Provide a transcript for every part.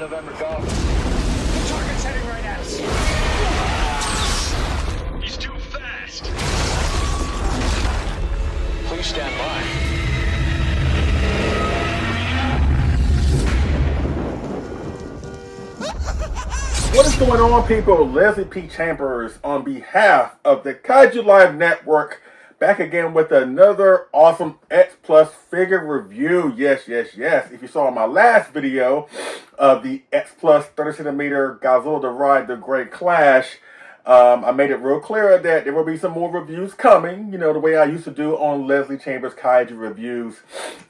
November Golf. The target's heading right at us. He's too fast. Please stand by. What is going on, people? Leslie P. Chambers on behalf of the Kaiju Live Network, back again with another awesome X Plus figure review. Yes. If you saw my last video of the X Plus 30cm Godzilla to Ride the Great Clash, I made it real clear that there will be some more reviews coming, you know, the way I used to do on Leslie Chambers Kaiju reviews.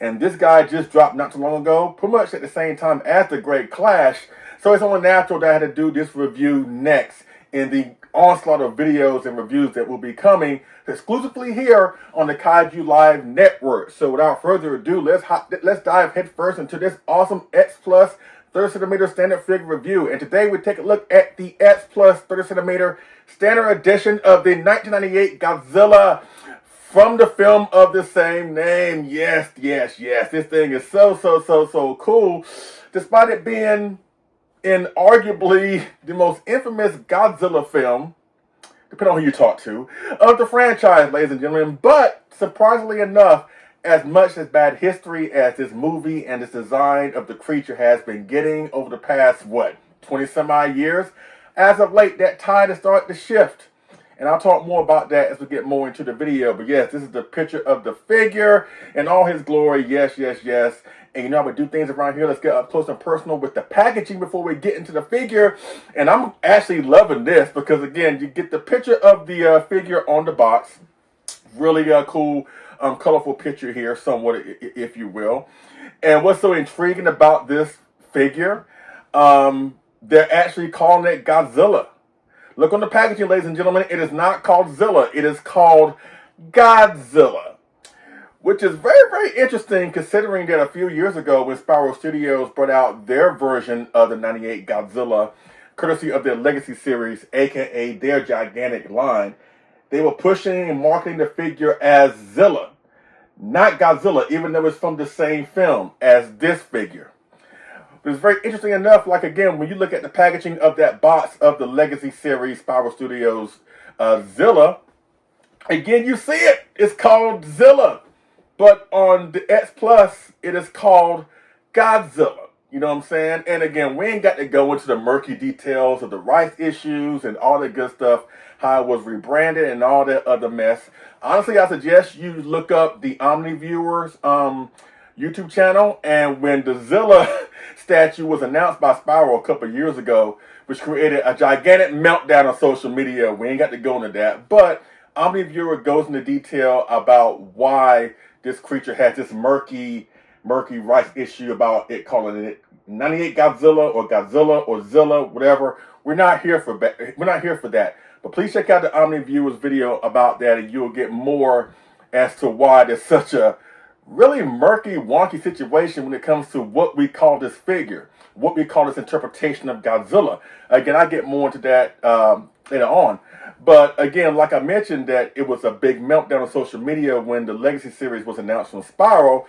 And this guy just dropped not too long ago, pretty much at the same time as the Great Clash. So it's only natural that I had to do this review next in the onslaught of videos and reviews that will be coming exclusively here on the Kaiju Live Network. So without further ado, let's dive headfirst into this awesome X Plus 30cm standard figure review. And today we take a look at the X Plus 30cm standard edition of the 1998 Godzilla from the film of the same name. Yes. This thing is so cool, despite it being in arguably the most infamous Godzilla film, depending on who you talk to, of the franchise, ladies and gentlemen. But surprisingly enough, as much as bad history as this movie and its design of the creature has been getting over the past, 20 some odd years, as of late, that tide has started to shift. And I'll talk more about that as we get more into the video. But yes, this is the picture of the figure in all his glory. Yes. And you know how we do things around here. Let's get up close and personal with the packaging before we get into the figure. And I'm actually loving this because, again, you get the picture of the figure on the box. Really cool, colorful picture here, somewhat, if you will. And what's so intriguing about this figure, they're actually calling it Godzilla. Look on the packaging, ladies and gentlemen. It is not called Zilla. It is called Godzilla. Which is very interesting, considering that a few years ago when Spiral Studios brought out their version of the 98 Godzilla, courtesy of their Legacy series, aka their gigantic line, they were pushing and marketing the figure as Zilla, not Godzilla, even though it's from the same film as this figure. But it's very interesting enough, like, again, when you look at the packaging of that box of the Legacy series, Spiral Studios Zilla, again, you see it. It's called Zilla. But on the X Plus, it is called Godzilla. You know what I'm saying? And again, we ain't got to go into the murky details of the rights issues and all that good stuff, how it was rebranded and all that other mess. Honestly, I suggest you look up the OmniViewer's YouTube channel. And when the Zilla statue was announced by Spiral a couple years ago, which created a gigantic meltdown on social media, we ain't got to go into that. But OmniViewer goes into detail about why this creature has this murky rights issue about it calling it 98 Godzilla or Zilla, whatever. We're not here for that. But please check out the OmniViewer's video about that, and you'll get more as to why there's such a really murky, wonky situation when it comes to what we call this figure, what we call this interpretation of Godzilla. Again, I get more into that later on. But again, like I mentioned, that it was a big meltdown on social media when the Legacy series was announced from Spiral.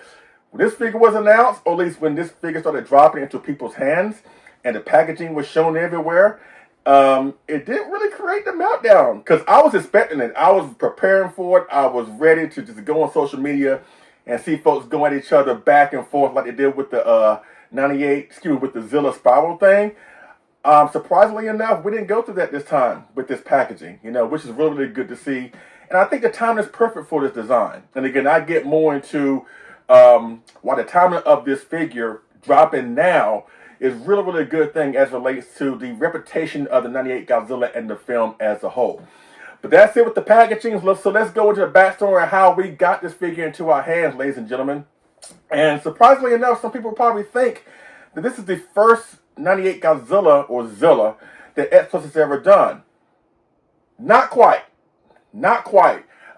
When this figure was announced, or at least when this figure started dropping into people's hands and the packaging was shown everywhere, it didn't really create the meltdown because I was expecting it. I was preparing for it. I was ready to just go on social media and see folks go at each other back and forth like they did with the with the Zilla Spiral thing. Surprisingly enough, we didn't go through that this time with this packaging, you know, which is really good to see. And I think the time is perfect for this design. And again, I get more into why the timing of this figure dropping now is really a good thing as relates to the reputation of the 98 Godzilla and the film as a whole. But that's it with the packaging. So let's go into the backstory of how we got this figure into our hands, ladies and gentlemen. And surprisingly enough, some people probably think that this is the first 98 Godzilla or Zilla that X Plus has ever done. Not quite.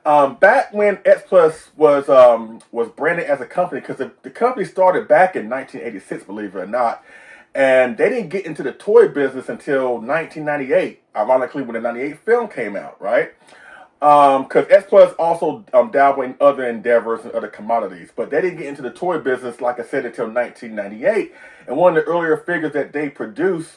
Back when X Plus was branded as a company, because the company started back in 1986, believe it or not, and they didn't get into the toy business until 1998, ironically when the 98 film came out, right? Because S Plus also dabbled in other endeavors and other commodities, but they didn't get into the toy business, like I said, until 1998. And one of the earlier figures that they produced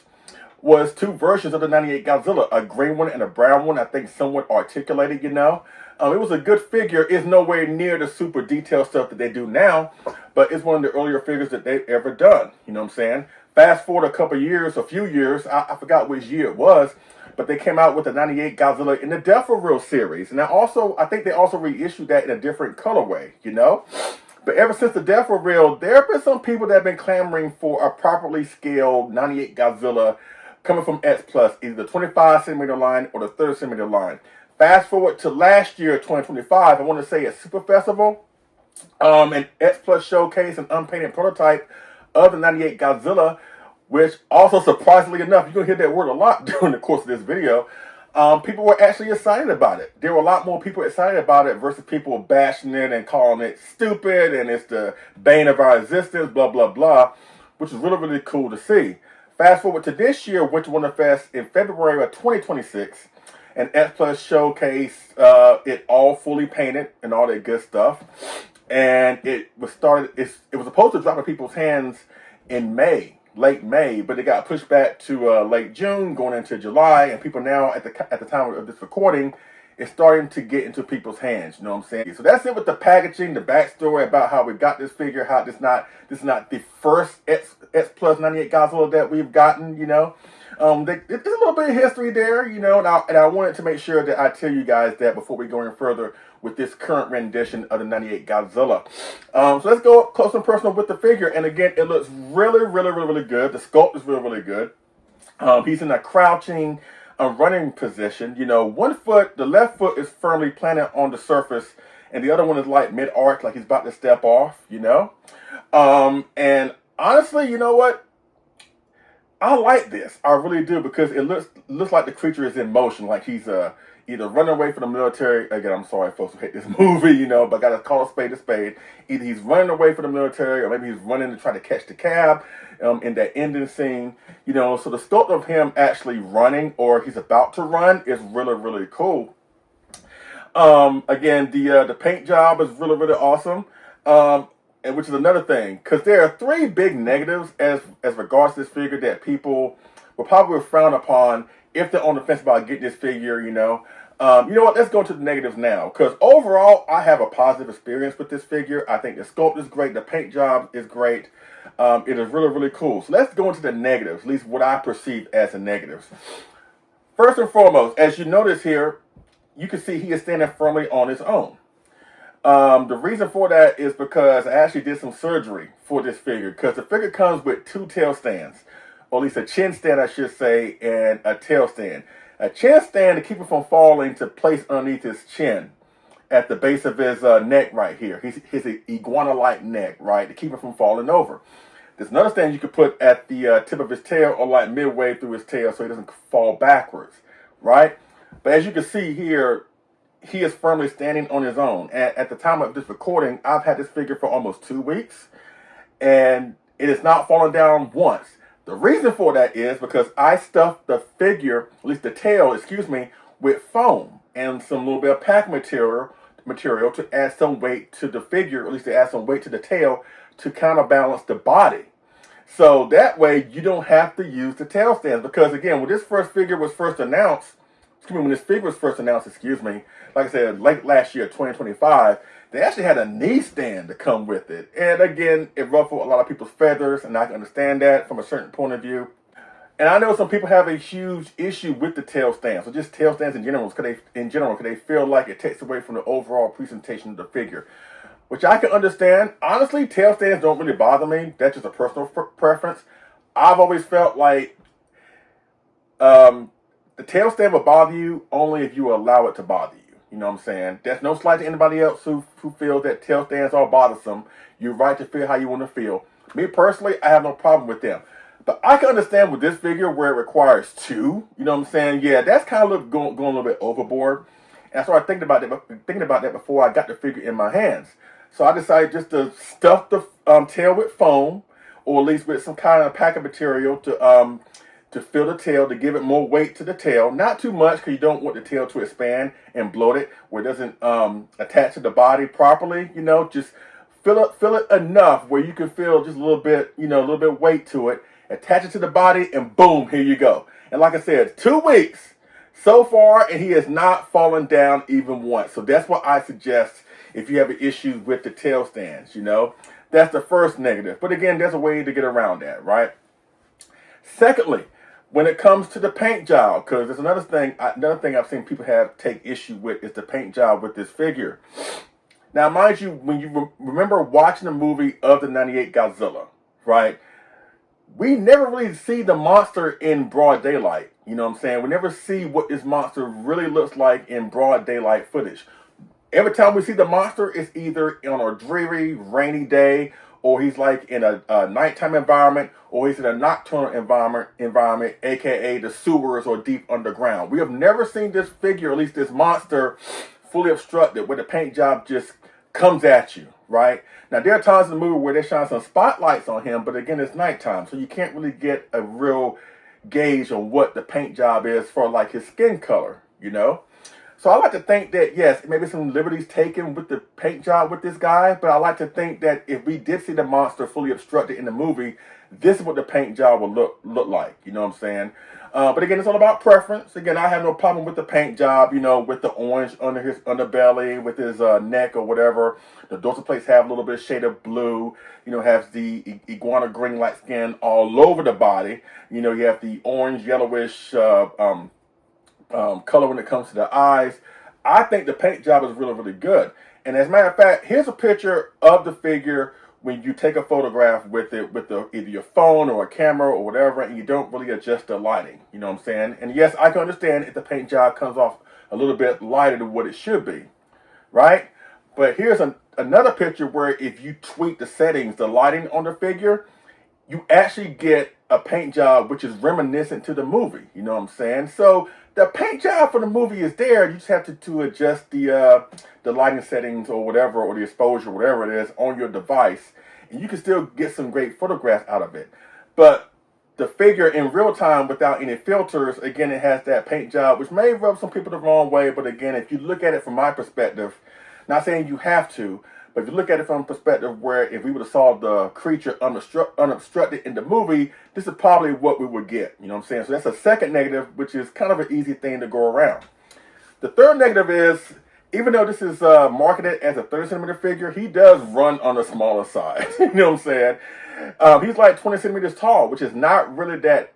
was two versions of the 98 Godzilla, a green one and a brown one, I think somewhat articulated, you know. It was a good figure. It's nowhere near the super detailed stuff that they do now, but it's one of the earlier figures that they've ever done, you know what I'm saying? Fast forward a few years, I forgot which year it was, but they came out with the 98 Godzilla in the Death for Real series. And I think they also reissued that in a different colorway, you know? But ever since the Death for Real, there have been some people that have been clamoring for a properly scaled 98 Godzilla coming from S Plus, either the 25 centimeter line or the 30 centimeter line. Fast forward to last year, 2025, I want to say at Super Festival, an S Plus showcase, an unpainted prototype of the 98 Godzilla, which also, surprisingly enough, you're going to hear that word a lot during the course of this video. People were actually excited about it. There were a lot more people excited about it versus people bashing it and calling it stupid and it's the bane of our existence, blah, blah, blah, which is really, really cool to see. Fast forward to this year, Winter Wonder Fest in February of 2026, and S Plus showcase it all fully painted and all that good stuff. And it was supposed to drop in people's hands in late May, but it got pushed back to late June, going into July, and people now at the time of this recording is starting to get into people's hands. You know what I'm saying? So that's it with the packaging, the backstory about how we got this figure, how this is not the first S Plus 98 Godzilla that we've gotten. You know, there's a little bit of history there. You know, and I wanted to make sure that I tell you guys that before we go any further with this current rendition of the 98 Godzilla. So let's go up close and personal with the figure. And again, it looks really, really, really, really good. The sculpt is really, really good. He's in a crouching, running position. You know, the left foot is firmly planted on the surface, and the other one is like mid-arch, like he's about to step off, you know. And honestly, you know what? I like this. I really do, because it looks like the creature is in motion, like he's either running away from the military. Again, I'm sorry, folks who hate this movie, you know, but I gotta call a spade a spade. Either he's running away from the military, or maybe he's running to try to catch the cab in that ending scene, you know. So the sculpt of him actually running, or he's about to run, is really, really cool. Again, the paint job is really, really awesome. And which is another thing, because there are three big negatives as regards to this figure that people will probably frown upon if they're on the fence about getting this figure, you know. You know what, let's go to the negatives now, because overall, I have a positive experience with this figure. I think the sculpt is great, the paint job is great. It is really, really cool. So let's go into the negatives, at least what I perceive as the negatives. First and foremost, as you notice here, you can see he is standing firmly on his own. The reason for that is because I actually did some surgery for this figure, because the figure comes with two tail stands, or at least a chin stand, I should say, and a tail stand. A chin stand to keep him from falling, to place underneath his chin at the base of his neck right here. His iguana-like neck, right, to keep him from falling over. There's another stand you could put at the tip of his tail, or like midway through his tail, so he doesn't fall backwards, right? But as you can see here, he is firmly standing on his own. At the time of this recording, I've had this figure for almost 2 weeks, and it is not fallen down once. The reason for that is because I stuffed the figure, at least the tail, excuse me, with foam and some little bit of pack material to add some weight to the figure, or at least to add some weight to the tail to counterbalance the body. So that way you don't have to use the tail stands, because again, when this figure was first announced, like I said, late last year, 2025, they actually had a knee stand to come with it. And again, it ruffled a lot of people's feathers, and I can understand that from a certain point of view. And I know some people have a huge issue with the tail stands, so just tail stands in general, because they feel like it takes away from the overall presentation of the figure, which I can understand. Honestly, tail stands don't really bother me. That's just a personal preference. I've always felt like the tail stand will bother you only if you allow it to bother you. You know what I'm saying? There's no slight to anybody else who feels that tail stands are bothersome. You're right to feel how you want to feel. Me personally, I have no problem with them. But I can understand with this figure where it requires two. You know what I'm saying? Yeah, that's kind of going a little bit overboard. And I started thinking about that before I got the figure in my hands. So I decided just to stuff the tail with foam, or at least with some kind of packing material to to fill the tail, to give it more weight to the tail. Not too much, because you don't want the tail to expand and bloat it where it doesn't attach to the body properly. Just fill it enough where you can feel just a little bit, a little bit weight to it. Attach it to the body, and boom, here you go. And like I said, 2 weeks so far, and he has not fallen down even once. So that's what I suggest if you have an issue with the tail stands. That's the first negative. But again, there's a way to get around that, right? Secondly, when it comes to the paint job, because there's another thing I've seen people take issue with is the paint job with this figure. Now, mind you, when you remember watching the movie of the '98 Godzilla, right? We never really see the monster in broad daylight. You know what I'm saying? We never see what this monster really looks like in broad daylight footage. Every time we see the monster, it's either on a dreary, rainy day, or he's like in a nighttime environment, or he's in a nocturnal environment, aka the sewers or deep underground. We have never seen this figure, at least this monster, fully obstructed, where the paint job just comes at you, right? Now, there are times in the movie where they shine some spotlights on him, but again, it's nighttime, so you can't really get a real gauge on what the paint job is for, like, his skin color, So I like to think that, yes, maybe some liberties taken with the paint job with this guy, but I like to think that if we did see the monster fully obstructed in the movie, this is what the paint job would look like. You know what I'm saying? But again, it's all about preference. Again, I have no problem with the paint job, with the orange under his underbelly, with his neck or whatever. The dorsal plates have a little bit of shade of blue, has the iguana green light skin all over the body. You have the orange, yellowish color when it comes to the eyes. I think the paint job is really, really good. And as a matter of fact, here's a picture of the figure when you take a photograph with it, with either your phone or a camera or whatever, and you don't really adjust the lighting. You know what I'm saying? And yes, I can understand if the paint job comes off a little bit lighter than what it should be, right? But here's another picture where if you tweak the settings, the lighting on the figure, you actually get a paint job which is reminiscent to the movie. You know what I'm saying? So the paint job for the movie is there. You just have to adjust the lighting settings or whatever, or the exposure, whatever it is, on your device, and you can still get some great photographs out of it. But the figure in real time without any filters, again, it has that paint job, which may rub some people the wrong way. But again, if you look at it from my perspective, not saying you have to, but if you look at it from a perspective where if we would have saw the creature unobstructed in the movie, this is probably what we would get. You know what I'm saying? So that's a second negative, which is kind of an easy thing to go around. The third negative is, even though this is marketed as a 30 centimeter figure, he does run on the smaller side. You know what I'm saying? He's like 20 centimeters tall, which is not really that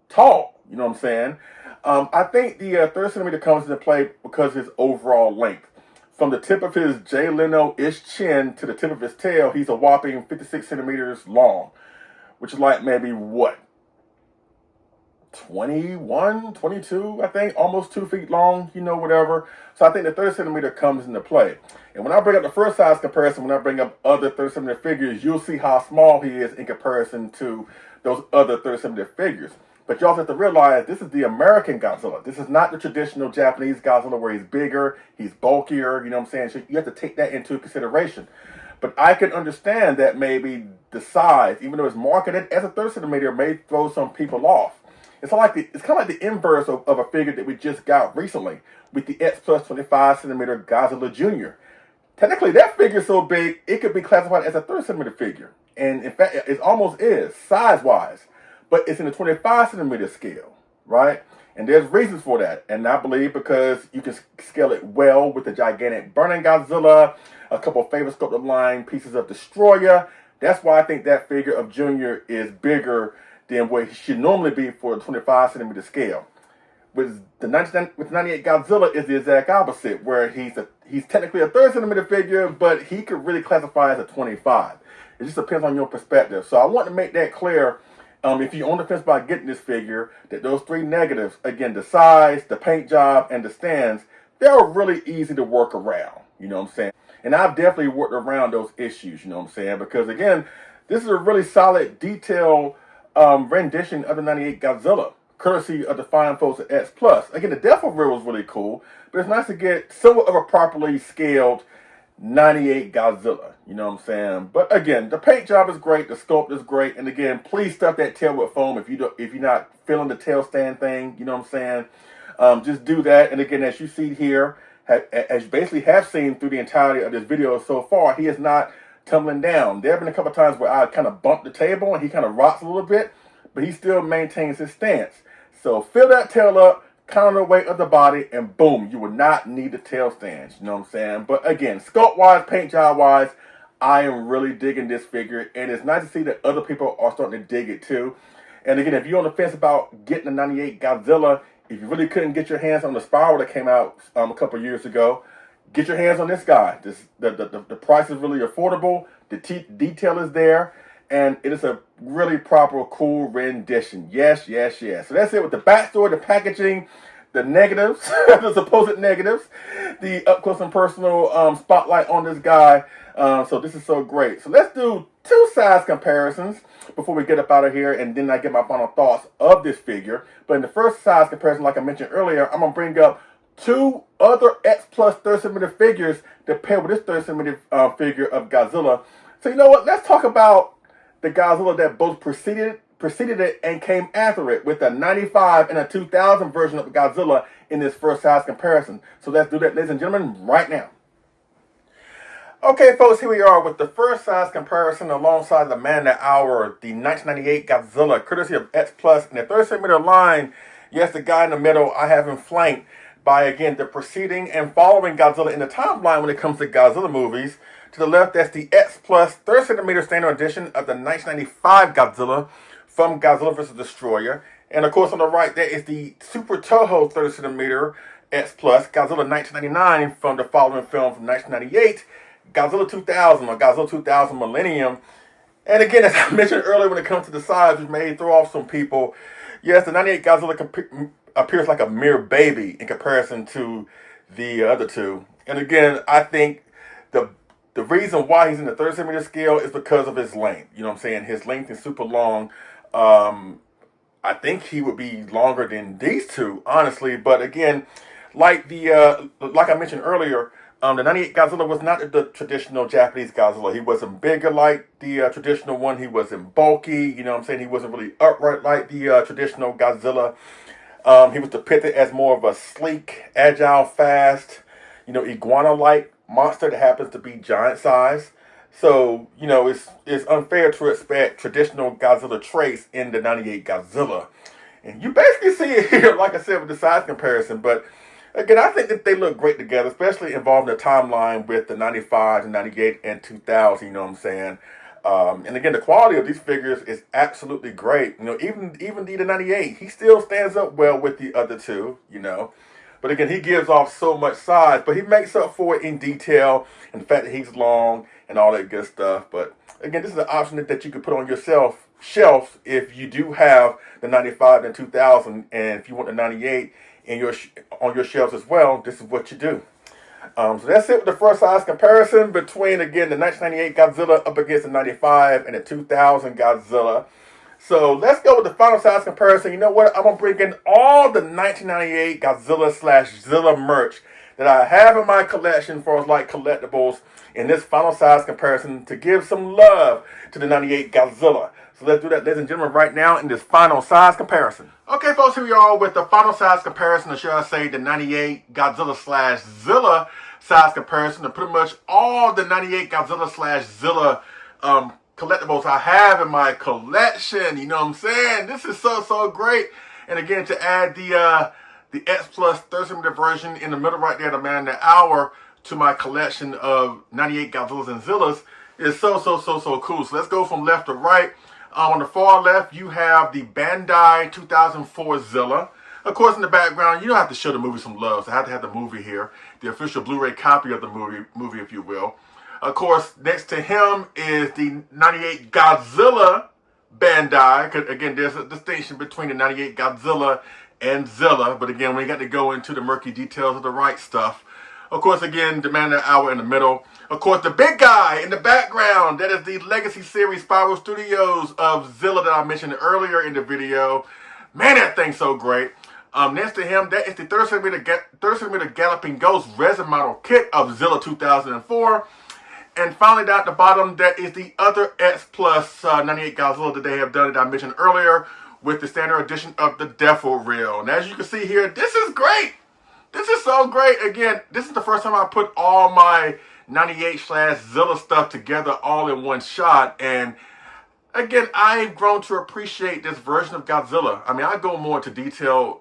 tall. You know what I'm saying? I think the 30 centimeter comes into play because of his overall length. From the tip of his Jay Leno-ish chin to the tip of his tail, he's a whopping 56 centimeters long, which is like maybe, 21, 22, I think, almost 2 feet long, whatever. So I think the 30 centimeter comes into play. And when I bring up the first size comparison, when I bring up other 30 centimeter figures, you'll see how small he is in comparison to those other 30 centimeter figures. But you also have to realize this is the American Godzilla. This is not the traditional Japanese Godzilla where he's bigger, he's bulkier, you know what I'm saying? So you have to take that into consideration. But I can understand that maybe the size, even though it's marketed as a 30 centimeter, may throw some people off. It's kind of like the inverse of a figure that we just got recently with the X plus 25 centimeter Godzilla Jr. Technically, that figure is so big, it could be classified as a 30 centimeter figure. And in fact, it almost is, size-wise. But it's in the 25 centimeter scale, right? And there's reasons for that. And I believe because you can scale it well with the gigantic Burning Godzilla, a couple of favorite sculpted line pieces of Destroyer. That's why I think that figure of Junior is bigger than what he should normally be for a 25 centimeter scale. With the 98 Godzilla is the exact opposite, where he's technically a 30 centimeter figure, but he could really classify as a 25. It just depends on your perspective. So I want to make that clear. If you're on the fence about getting this figure, that those three negatives, again, the size, the paint job, and the stands, they're really easy to work around, you know what I'm saying? And I've definitely worked around those issues, you know what I'm saying? Because, again, this is a really solid, detailed rendition of the 98 Godzilla, courtesy of the fine folks at X+. Again, the depth of real was really cool, but it's nice to get somewhat of a properly scaled 98 Godzilla. You know what I'm saying? But again, the paint job is great, the sculpt is great, and again, please stuff that tail with foam if you're not feeling the tail stand thing. You know what I'm saying? Just do that. And again, as you see here, as you basically have seen through the entirety of this video so far, he is not tumbling down. There have been a couple of times where I kind of bumped the table and he kind of rocks a little bit, but he still maintains his stance. So fill that tail up, counter the weight of the body, and boom, you will not need the tail stands. You know what I'm saying? But again, sculpt-wise, paint job-wise, I am really digging this figure, and it's nice to see that other people are starting to dig it too. And again, if you're on the fence about getting the 98 Godzilla, if you really couldn't get your hands on the Spiral that came out a couple years ago, get your hands on this guy. The price is really affordable. The detail is there. And it is a really proper, cool rendition. Yes, yes, yes. So that's it with the backstory, the packaging, the negatives, the supposed negatives, the up-close and personal spotlight on this guy. So this is so great. So let's do 2 size comparisons before we get up out of here, and then I get my final thoughts of this figure. But in the first size comparison, like I mentioned earlier, I'm going to bring up 2 other X Plus 30cm figures to pair with this 30cm figure of Godzilla. So you know what? Let's talk about the Godzilla that both preceded it and came after it, with a 95 and a 2000 version of Godzilla in this first size comparison. So let's do that, ladies and gentlemen, right now. Okay, folks, here we are with the first size comparison alongside the Man of the Hour, the 1998 Godzilla, courtesy of X Plus, in the 30cm line. Yes, the guy in the middle, I have him flanked by, again, the preceding and following Godzilla in the timeline when it comes to Godzilla movies. To the left, that's the X Plus 30cm Standard Edition of the 1995 Godzilla from Godzilla vs. Destroyer. And of course, on the right, there is the Super Toho 30cm X Plus Godzilla 1999 from the following film from 1998, Godzilla 2000 or Godzilla 2000 Millennium. And again, as I mentioned earlier, when it comes to the size, which may throw off some people, yes, the 98 Godzilla appears like a mere baby in comparison to the other two. And again, I think the reason why he's in the 30cm scale is because of his length. You know what I'm saying? His length is super long. I think he would be longer than these two, honestly. But again, like I mentioned earlier, the 98 Godzilla was not the traditional Japanese Godzilla. He wasn't bigger like the traditional one. He wasn't bulky. You know what I'm saying? He wasn't really upright like the traditional Godzilla. He was depicted as more of a sleek, agile, fast, iguana-like monster that happens to be giant size. So, it's unfair to expect traditional Godzilla traits in the 98 Godzilla. And you basically see it here, like I said, with the size comparison. But again, I think that they look great together, especially involving the timeline with the 95, the 98, and 2000, you know what I'm saying? And again, the quality of these figures is absolutely great. Even the 98, he still stands up well with the other two, But again, he gives off so much size, but he makes up for it in detail and the fact that he's long and all that good stuff. But again, this is an option that you could put on your shelf if you do have the 95 and 2000, and if you want the 98 on your shelves as well, this is what you do. So that's it with the first size comparison between, again, the 1998 Godzilla up against the 95 and the 2000 Godzilla. So let's go with the final size comparison. You know what? I'm going to bring in all the 1998 Godzilla / Zilla merch that I have in my collection for like collectibles in this final size comparison to give some love to the 98 Godzilla. So let's do that, ladies and gentlemen, right now in this final size comparison. Okay, folks, here we are with the final size comparison, or should I say the 98 Godzilla / Zilla size comparison of pretty much all the 98 Godzilla / Zilla collectibles I have in my collection. You know what I'm saying? This is so great. And again, to add the X Plus 30cm version in the middle right there, the Man of the Hour, to my collection of 98 Godzillas and Zillas is so cool. So let's go from left to right. On the far left, you have the Bandai 2004 Zilla. Of course, in the background, you don't have to show the movie some love, so I have to have the movie here, the official Blu-ray copy of the movie, if you will. Of course, next to him is the 98 Godzilla Bandai. 'Cause again, there's a distinction between the 98 Godzilla and Zilla, but again, we got to go into the murky details of the right stuff. Of course, again, the Man of the Hour in the middle. Of course, the big guy in the background, that is the Legacy Series Spiral Studios of Zilla that I mentioned earlier in the video. Man, that thing's so great. Next to him, that is the 30 centimeter Galloping Ghost resin model kit of Zilla 2004. And finally, down at the bottom, that is the other X Plus 98 Godzilla that they have done that I mentioned earlier with the standard edition of the Devil Reel. And as you can see here, this is great. This is so great. Again, this is the first time I put all my 98/Zilla stuff together all in one shot. And again, I've grown to appreciate this version of Godzilla. I mean, I go more into detail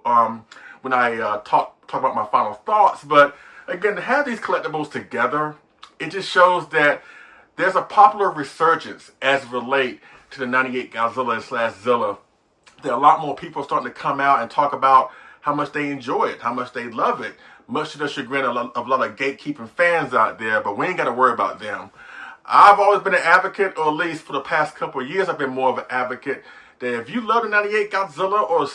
when I talk about my final thoughts. But again, to have these collectibles together, it just shows that there's a popular resurgence as relate to the 98 Godzilla/Zilla. There are a lot more people starting to come out and talk about how much they enjoy it, how much they love it, much to the chagrin of a lot of gatekeeping fans out there, but we ain't got to worry about them. I've always been an advocate, or at least for the past couple of years, I've been more of an advocate that if you love the 98 Godzilla or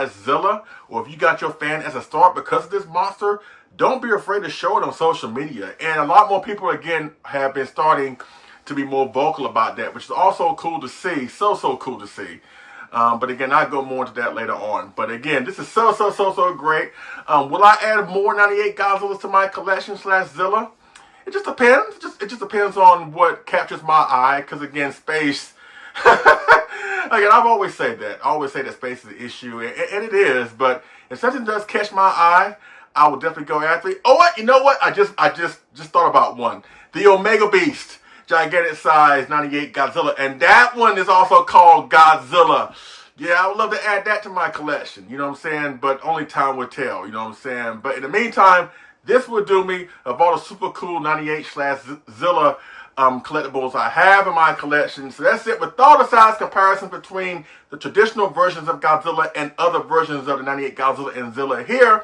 Zilla, or if you got your fan as a start because of this monster, don't be afraid to show it on social media. And a lot more people, again, have been starting to be more vocal about that, which is also cool to see. So cool to see. But again, I'll go more into that later on. But again, this is so great. Will I add more 98 Godzillas to my collection/Zilla? It just depends. It just depends on what captures my eye. Because again, space. Again, I've always said that. I always say that space is an issue, and it is. But if something does catch my eye, I will definitely go after it. Oh, what? You know what? I just thought about one. The Omega Beast, gigantic size 98 Godzilla, and that one is also called Godzilla. Yeah, I would love to add that to my collection. You know what I'm saying? But only time will tell. You know what I'm saying? But in the meantime, this will do me of all the super cool 98/Zilla collectibles I have in my collection. So that's it with all the size comparisons between the traditional versions of Godzilla and other versions of the 98 Godzilla and Zilla here.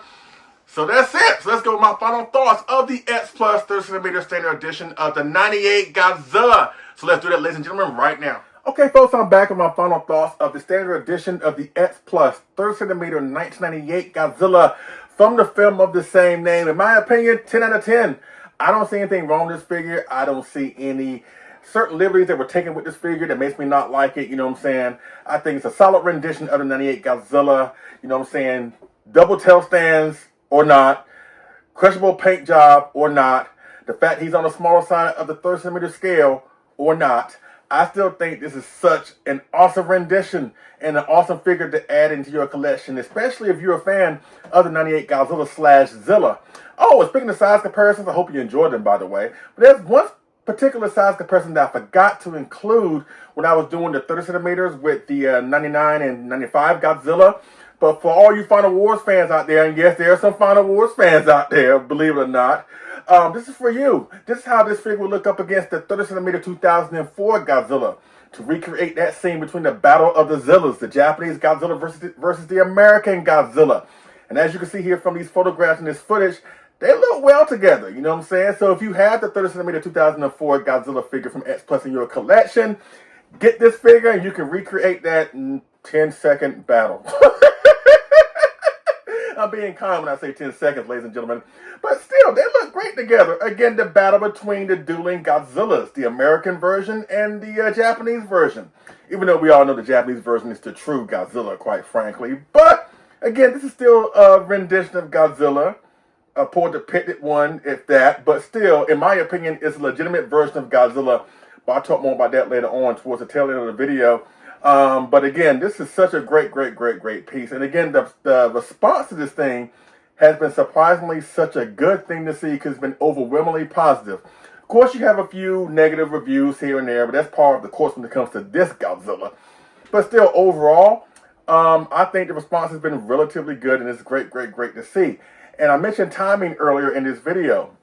So that's it. So let's go with my final thoughts of the X Plus 30 centimeter standard edition of the 98 Godzilla. So let's do that, ladies and gentlemen, right now. Okay, folks, I'm back with my final thoughts of the standard edition of the X Plus 30 centimeter 1998 Godzilla from the film of the same name. In my opinion, 10 out of 10. I don't see anything wrong with this figure. I don't see any certain liberties that were taken with this figure that makes me not like it. You know what I'm saying? I think it's a solid rendition of the 98 Godzilla. You know what I'm saying? Double tail stands or not, crushable paint job or not, the fact he's on the smaller side of the 30 centimeter scale or not, I still think this is such an awesome rendition and an awesome figure to add into your collection, especially if you're a fan of the 98 Godzilla/Zilla. Oh, and speaking of size comparisons, I hope you enjoyed them, by the way. But there's one particular size comparison that I forgot to include when I was doing the 30 centimeters with the 99 and 95 Godzilla. But for all you Final Wars fans out there, and yes, there are some Final Wars fans out there, believe it or not, this is for you. This is how this figure will look up against the 30 centimeter 2004 Godzilla to recreate that scene between the Battle of the Zillas, the Japanese Godzilla versus the American Godzilla. And as you can see here from these photographs and this footage, they look well together, you know what I'm saying? So if you have the 30 centimeter 2004 Godzilla figure from X Plus in your collection, get this figure and you can recreate that 10-second battle. I'm being kind when I say 10 seconds, ladies and gentlemen. But still, they look great together. Again, the battle between the dueling Godzillas, the American version and the Japanese version. Even though we all know the Japanese version is the true Godzilla, quite frankly. But, again, this is still a rendition of Godzilla. A poor depicted one, if that. But still, in my opinion, it's a legitimate version of Godzilla. But I'll talk more about that later on towards the tail end of the video. But again, this is such a great piece. And again, the response to this thing has been surprisingly such a good thing to see because it's been overwhelmingly positive. Of course, you have a few negative reviews here and there, but that's part of the course when it comes to this Godzilla. But still, overall, I think the response has been relatively good, and it's great to see. And I mentioned timing earlier in this video.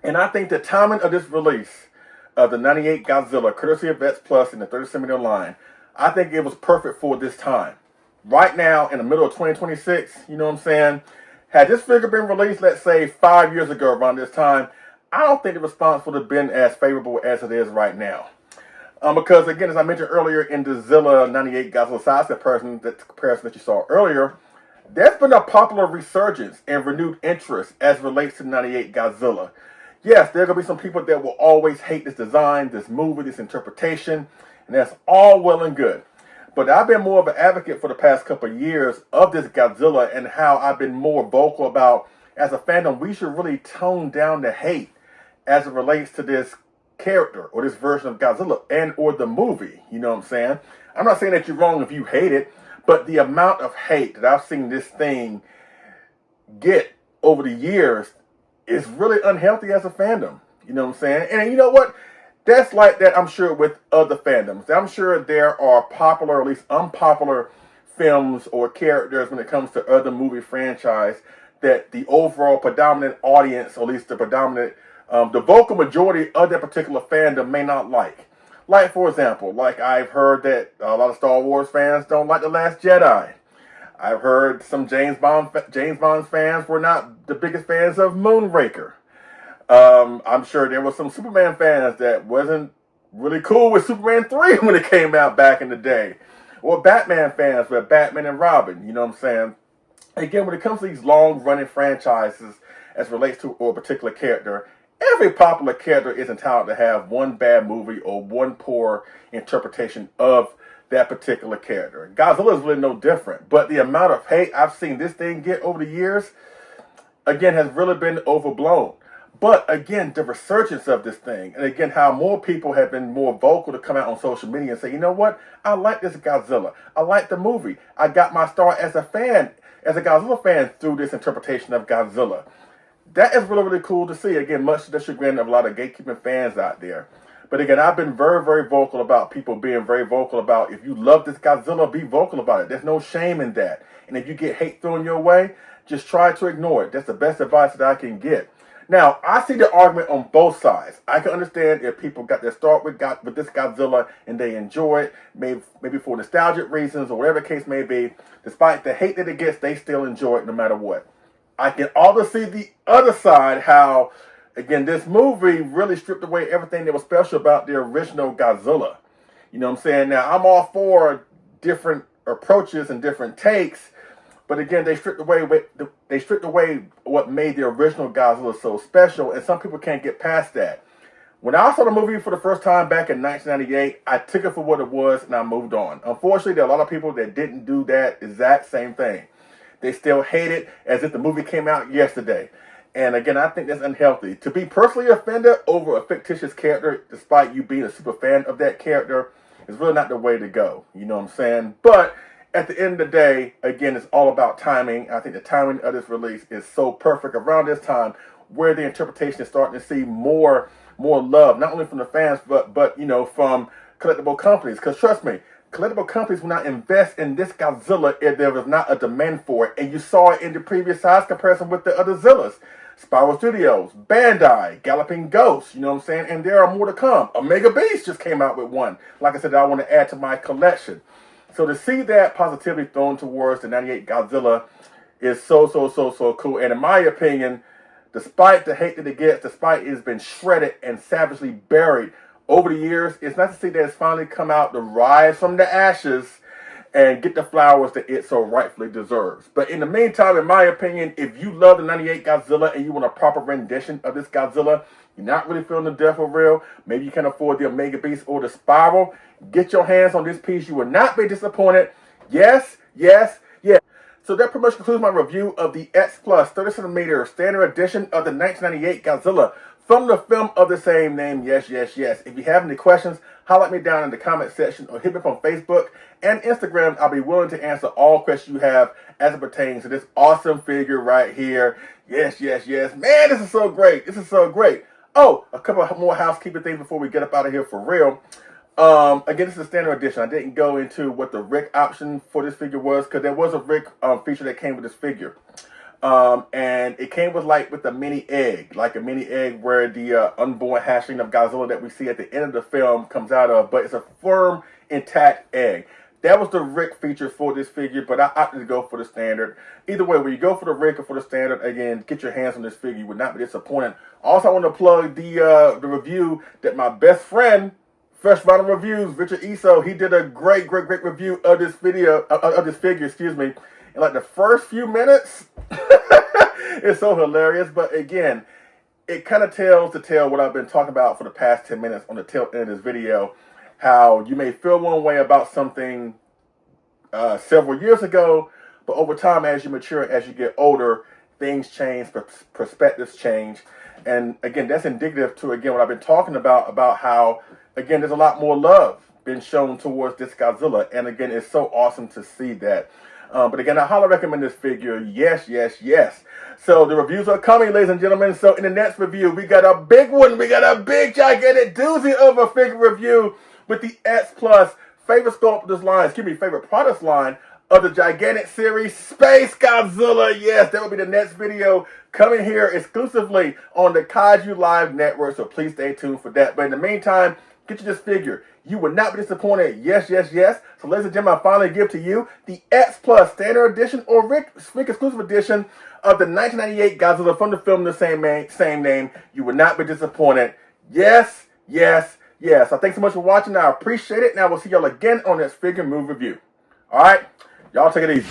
And I think the timing of this release of the 98 Godzilla, courtesy of X Plus in the 30 centimeter line, I think it was perfect for this time. Right now, in the middle of 2026, you know what I'm saying? Had this figure been released, let's say, 5 years ago around this time, I don't think the response would have been as favorable as it is right now. Because, again, as I mentioned earlier in the Zilla 98 Godzilla size comparison that you saw earlier, there's been a popular resurgence and renewed interest as relates to 98 Godzilla. Yes, there are going to be some people that will always hate this design, this movie, this interpretation, and that's all well and good. But I've been more of an advocate for the past couple of years of this Godzilla and how I've been more vocal about, as a fandom, we should really tone down the hate as it relates to this character or this version of Godzilla and or the movie. You know what I'm saying? I'm not saying that you're wrong if you hate it, but the amount of hate that I've seen this thing get over the years is really unhealthy as a fandom. You know what I'm saying? And you know what? That's like that, I'm sure, with other fandoms. I'm sure there are popular, or at least unpopular films or characters when it comes to other movie franchise that the overall predominant audience, or at least the predominant, the vocal majority of that particular fandom may not like. Like, for example, like I've heard that a lot of Star Wars fans don't like The Last Jedi. I've heard some James Bond fans were not the biggest fans of Moonraker. I'm sure there were some Superman fans that wasn't really cool with Superman 3 when it came out back in the day. Or Batman fans with Batman and Robin, you know what I'm saying? Again, when it comes to these long-running franchises as relates to a particular character, every popular character is entitled to have one bad movie or one poor interpretation of that particular character. Godzilla is really no different. But the amount of hate I've seen this thing get over the years, again, has really been overblown. But again, the resurgence of this thing, and again, how more people have been more vocal to come out on social media and say, you know what, I like this Godzilla. I like the movie. I got my start as a fan, as a Godzilla fan, through this interpretation of Godzilla. That is really, really cool to see. Again, much to the chagrin of a lot of gatekeeping fans out there. But again, I've been very, very vocal about people being very vocal about, if you love this Godzilla, be vocal about it. There's no shame in that. And if you get hate thrown your way, just try to ignore it. That's the best advice that I can get. Now, I see the argument on both sides. I can understand if people got their start with this Godzilla and they enjoy it, maybe for nostalgic reasons or whatever the case may be. Despite the hate that it gets, they still enjoy it no matter what. I can also see the other side, how, again, this movie really stripped away everything that was special about the original Godzilla. You know what I'm saying? Now, I'm all for different approaches and different takes, but again, they stripped away what made the original Godzilla so special, and some people can't get past that. When I saw the movie for the first time back in 1998, I took it for what it was and I moved on. Unfortunately, there are a lot of people that didn't do that exact same thing. They still hate it as if the movie came out yesterday. And again, I think that's unhealthy. To be personally offended over a fictitious character, despite you being a super fan of that character, is really not the way to go. You know what I'm saying? But at the end of the day, again, it's all about timing. I think the timing of this release is so perfect around this time where the interpretation is starting to see more love, not only from the fans, but you know, from collectible companies. Because trust me, collectible companies will not invest in this Godzilla if there was not a demand for it. And you saw it in the previous size comparison with the other Zillas. Spiral Studios, Bandai, Galloping Ghost, you know what I'm saying? And there are more to come. Omega Beast just came out with one. Like I said, I want to add to my collection. So to see that positivity thrown towards the 98 Godzilla is so cool. And in my opinion, despite the hate that it gets, despite it's been shredded and savagely buried over the years, it's nice to see that it's finally come out to rise from the ashes and get the flowers that it so rightfully deserves. But in the meantime, in my opinion, if you love the 98 Godzilla and you want a proper rendition of this Godzilla, you're not really feeling the death of real, maybe you can afford the Omega Beast or the Spiral, get your hands on this piece. You will not be disappointed. Yes. So that pretty much concludes my review of the X Plus 30cm Standard Edition of the 1998 Godzilla from the film of the same name. Yes. If you have any questions, holler at me down in the comment section or hit me up on Facebook and Instagram. I'll be willing to answer all questions you have as it pertains to this awesome figure right here. Yes. Man, this is so great. Oh, a couple of more housekeeping things before we get up out of here for real. Again, this is a standard edition. I didn't go into what the Rick option for this figure was because there was a Rick feature that came with this figure. And it came with a mini egg, like a mini egg where the unborn hatchling of Godzilla that we see at the end of the film comes out of, but it's a firm, intact egg. That was the Rick feature for this figure, but I opted to go for the standard. Either way, when you go for the Rick or for the standard, again, get your hands on this figure. You would not be disappointed. Also, I want to plug the review that my best friend, Fresh Vinyl Reviews, Richard Eso, he did a great review of this figure, And like the first few minutes, it's so hilarious. But again, it kind of tells the tale what I've been talking about for the past 10 minutes on the tail end of this video. How you may feel one way about something several years ago, but over time, as you mature, as you get older, things change, perspectives change. And again, that's indicative to, again, what I've been talking about how, again, there's a lot more love been shown towards this Godzilla. And again, it's so awesome to see that. But again, I highly recommend this figure. Yes, yes, yes. So the reviews are coming, ladies and gentlemen. So in the next review, we got a big one. We got a big, gigantic doozy of a figure review with the X Plus favorite sculptors line, favorite products line of the gigantic series, Space Godzilla. Yes, that will be the next video coming here exclusively on the Kaiju Live Network. So please stay tuned for that. But in the meantime, get you this figure. You would not be disappointed. Yes, yes, yes. So ladies and gentlemen, I finally give to you the X Plus Standard Edition or Rick Exclusive Edition of the 1998 Godzilla from the film the same name. You would not be disappointed. Yes, yes, yes. So thanks so much for watching. I appreciate it. Now we'll see y'all again on this figure move review. All right? Y'all take it easy.